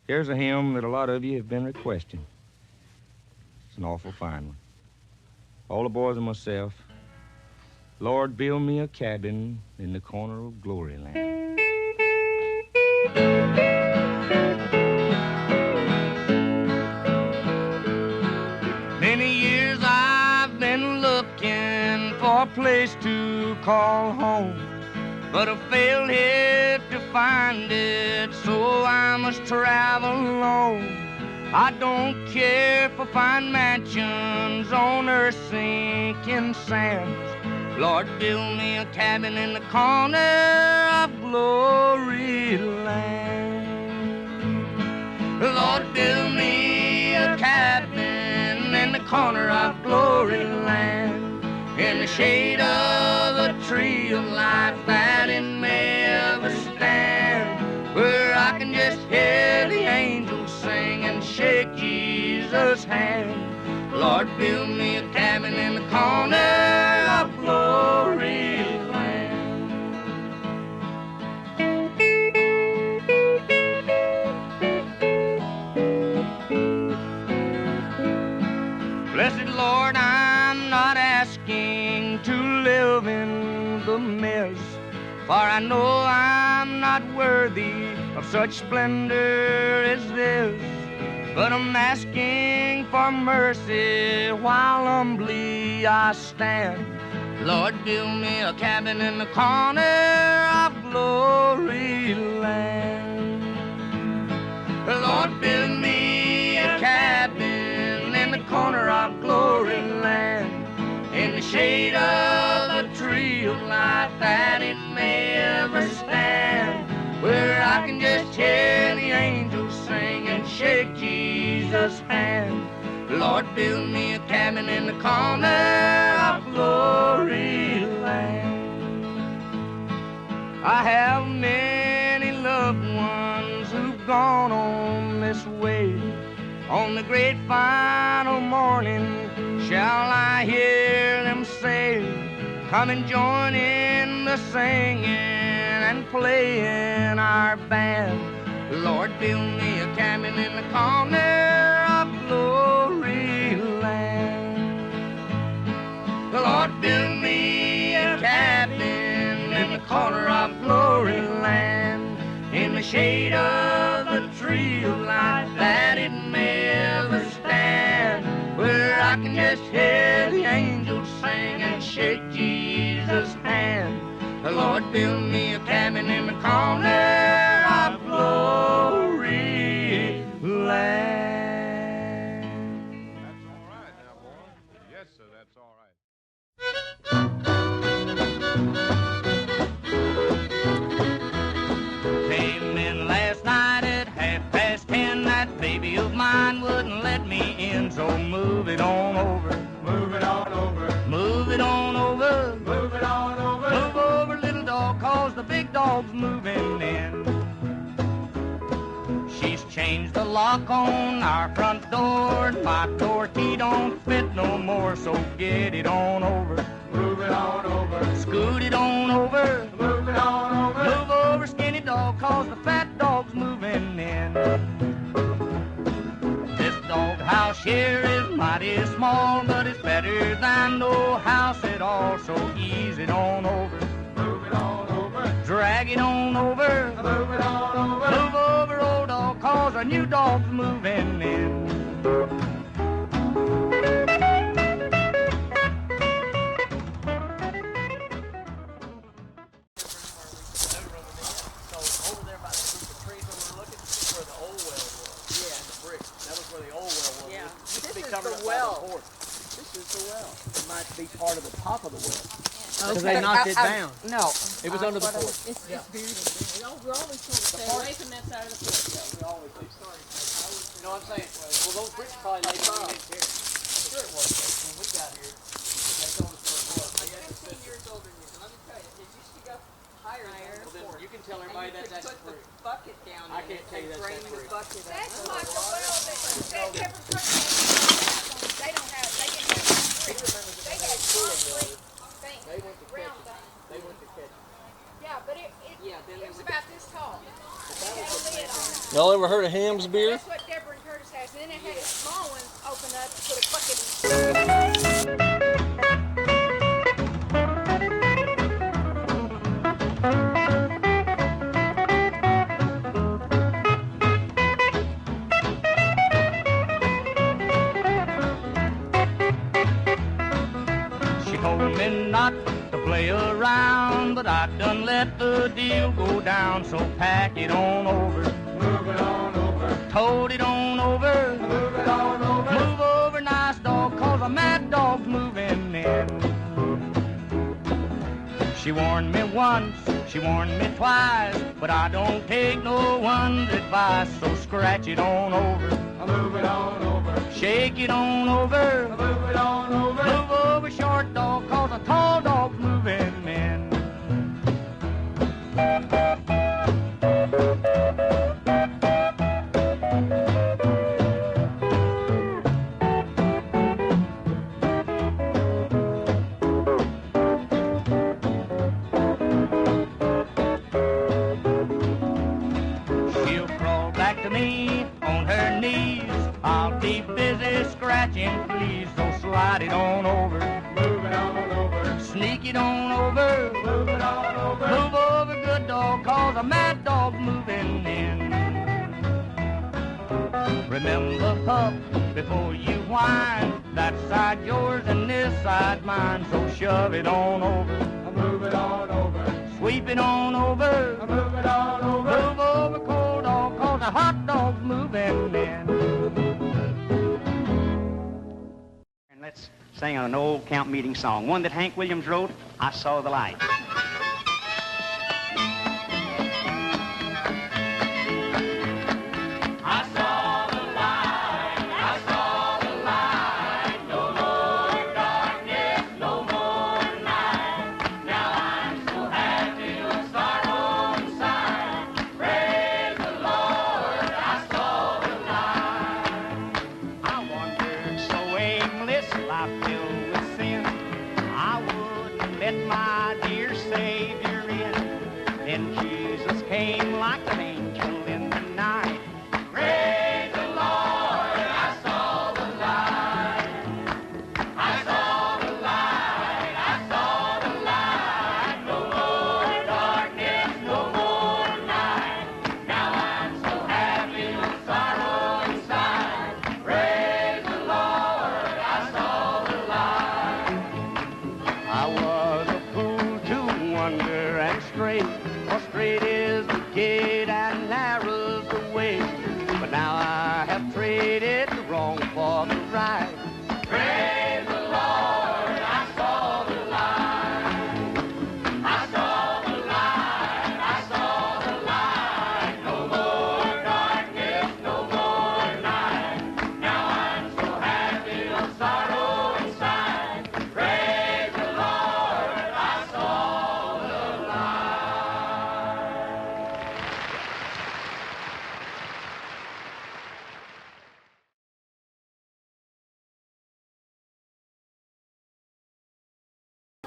Here's a hymn that a lot of you have been requesting. It's an awful fine one. All the boys and myself. Lord, build me a cabin in the corner of glory land. Many years I've been looking for a place to call home, but I failed here to find it, so I must travel alone. I don't care for fine mansions on earth's sinking sands. Lord, build me a cabin in the corner of glory land. Lord, build me a cabin in the corner of glory land, in the shade of a tree of life that it may ever stand, where I can just hear the angels sing and shake Jesus' hand. Lord, build me a cabin in the corner of glory land. Blessed Lord, I'm not asking to live in the mess, for I know I'm not worthy of such splendor as this. But I'm asking for mercy while humbly I stand. Lord, build me a cabin in the corner of glory land. Lord, build me a cabin in the corner of glory land, in the shade of a tree of life that it may ever stand, where I can just hear the angels sing and shake Jesus' hand. Lord, build me a cabin in the corner of glory land. I have many loved ones who've gone on this way. On the great final morning shall I hear them say, come and join in the singing and playing our band. Lord, build me a cabin in the corner of glory land. Lord, build me a cabin in the corner of glory land, in the shade of the tree of life that it may ever stand, where I can just hear the angels sing and shake Jesus' hand. Lord, build me a cabin in the corner of glory land. That's all right now, boy. Yes, sir, that's all right. Came in last night at 10:30. That baby of mine wouldn't let me in, so move it on over. Move it on over. Move it on over. Move it on over. Move over, little dog, 'cause the big dog's moving in. She's changed the lock on our front door, and my door key don't fit no more, so get it on over. Move it on over. Scoot it on over. Move it on over. Move over, skinny dog, 'cause the fat dog's moving in. This doghouse here is mighty small, but it's better than no house at all, so ease it on over. Move it on over. Drag it on over. Move it on over. Move over, old dog, 'cause our new dog's moving in. Be part of the top of the well. Because they knocked it down. No. It was under the porch. It's buried in there. We're always trying to stay away from that side of the porch. We always do. You know what I'm saying? Well, those bricks probably laid down in here. Sure it was. When we got here, they told us where it was. I'm 15 years older than you. Let me tell you, it used to go higher than the porch. You can tell everybody And you that's could put free. the bucket down I in can't it tell you and that's drain that the free. bucket out. That's like the well that Pepper Creek has. They don't have, they didn't have street. They had concrete things, They went to round catch it. things. They went to catch it. Yeah, Yeah, but it was about this tall. It had a lid on it. Y'all ever heard of Ham's beer? That's what Deborah and Curtis has. And then it had a small one open up to put a bucket She told me not to play around, but I done let the deal go down. So pack it on over, move it on over, tote it on over, move it on over, move over, nice dog, 'cause a mad dog's moving in. She warned me once, she warned me twice, but I don't take no one's advice. So scratch it on over, move it on over, shake it on over, move it on over, move over, short dog, 'cause a tall dog's moving in. She'll crawl back to me on her knees. I'll be busy scratching, please. So slide it on over, move it on over, sneak it on over, move it on over, move over, good dog, 'cause a mad dog's moving in. Remember, pup, before you whine, that side yours and this side mine. So shove it on over, move it on over, sweep it on over, move it on over, move over, cold dog, 'cause a hot dog's moving in. And let's sing an old camp meeting song, one that Hank Williams wrote, I Saw the Light.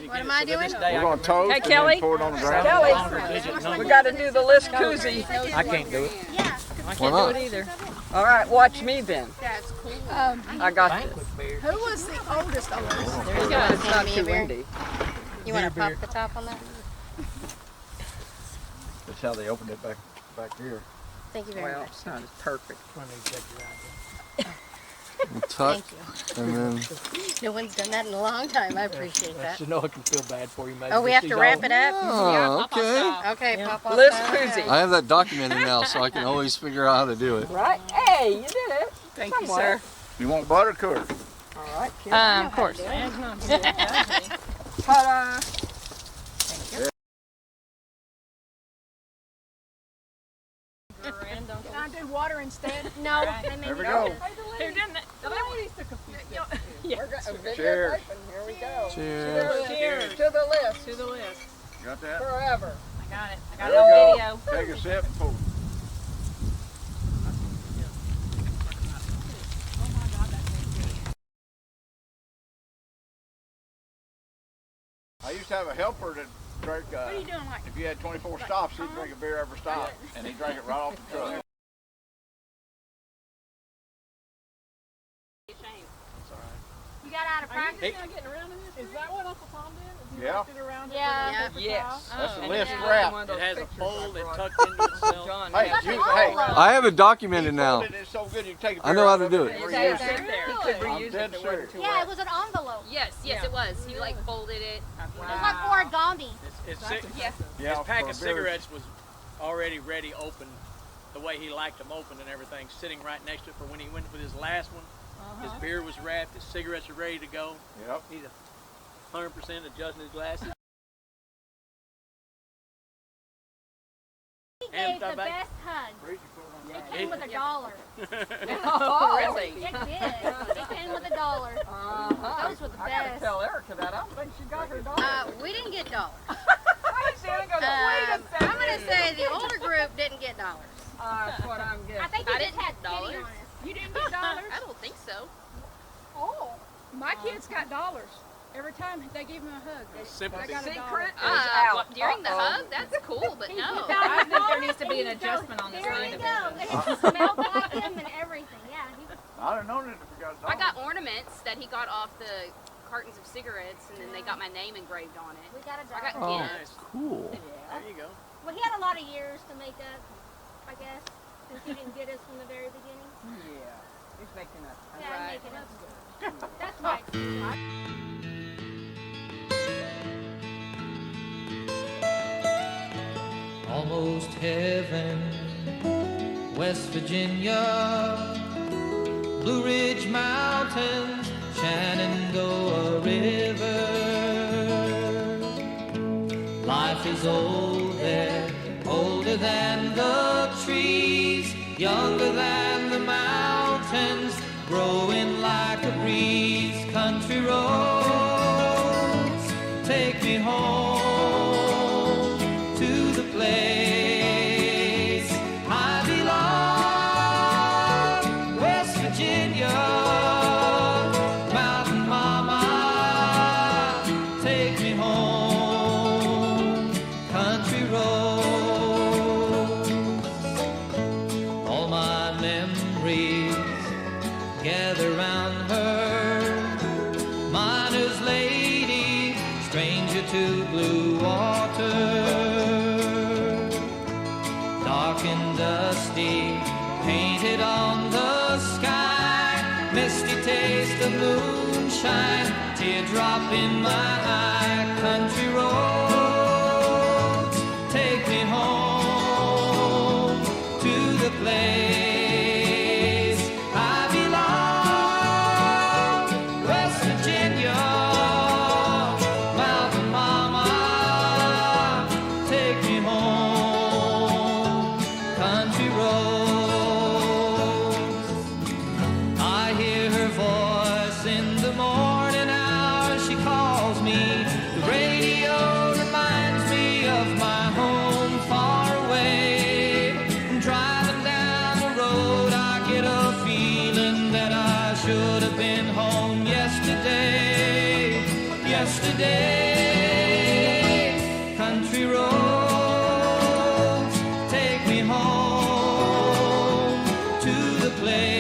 What am I doing? We're going to toast and Kelly. then pour it on the ground. Kelly, we got to do the Leask koozie. I can't do it. Yeah, I can't do it either. All right, watch me then. that's cool. I got this. Who was the oldest of us? There you go. It's not too windy. You want to pop the top on that? That's how they opened it back here. Thank you very Well, much. it's not as perfect. Tuck, Thank and then you. No one's done that in a long time. I appreciate that. You know I can feel bad for you, maybe. Oh, we have to wrap it up? oh, okay. Okay, pop off Leask that. koozie. I have that documented now, so I can always figure out how to do it. Right? Hey, you did it. Thank you, Somewhere. sir. You want butter cooler? All right, Kim. Of course. Ta-da. Can I do water instead? No. There we go. Who didn't it? The ladies took a few sips. Cheers. Here we go. Cheers. Cheers. To the list. To the list. Got that? Forever. I got it. I got There it you on go. video. Take a sip and pour. I used to have a helper that drink. What are you doing, like? If you had 24 stops, he'd drink a beer every stop, and he'd drink it right off the truck. You got out of practice? Are you getting around in this? Is that what Uncle Tom did? Is he Yeah. wrapped it around Yeah. it? Yes. That's the And list it wrap. It has a fold that tucked into itself. John. Hey, That's you, an hey, envelope. I have it documented he now. folded it so good you can take a I know beer how out to of do it it. and It's reuse out it. there. He could I'm reuse it dead if it wasn't serious. too Yeah, wet. it was an envelope. Yes, Yeah. it was. He like folded it. It was like origami. Yeah. Yeah, His pack for of beer. cigarettes was already ready, opened, the way he liked them opened and everything, sitting right next to it for when he went with his last one. His beer was wrapped, his cigarettes were ready to go. Yep. He's 100% adjusting his glasses. He And gave the tobacco. best hug. It came with $1. Oh, really? It did. It came with $1. Those were the I gotta best. tell Erica that. I don't think she got her dollar. We didn't get dollars. Shannon goes, wait a second. I'm going to say the older group didn't get dollars. That's what I'm getting. I think I you didn't just had get dollars. $50 on it. You didn't get dollars? I don't think so. Oh, my kids got dollars. Every time they gave me a hug. They Sympathy. got a dollar. Secret is out. During the hug, that's cool, but no. I think there needs to be an adjustment on this There line you of go. And it smelled like him and everything. Yeah. I'd have known it if we got a I dollar. got ornaments that he got off the cartons of cigarettes, and then they got my name engraved on it. We got a I got dollar. Oh, gifts. cool. There you go. Well, he had a lot of years to make up, I guess, since he didn't get us from the very beginning. Yeah. He's making up. Yeah, I'm making up. That's right. Almost heaven, West Virginia, Blue Ridge Mountains, Shenandoah River. Life is old there, older than the trees, younger than the mountains, growing like a breeze. Country roads, take me home to the place I belong, West Virginia, Mountain Mama, take me home, country roads. All my memories gather round her, miner's lady, stranger to blue water. Dark and dusty, painted on the sky, misty taste of moonshine, teardrop in my eye. Country roads, take me home to the place I belong, West Virginia, Mountain Mama, take me home, country roads. I hear her voice in the morning hours, she calls me. The radio reminds me of my home far away. Driving down the road, I get a feeling that I should have been home yesterday. Yesterday, country roads, take me home to the place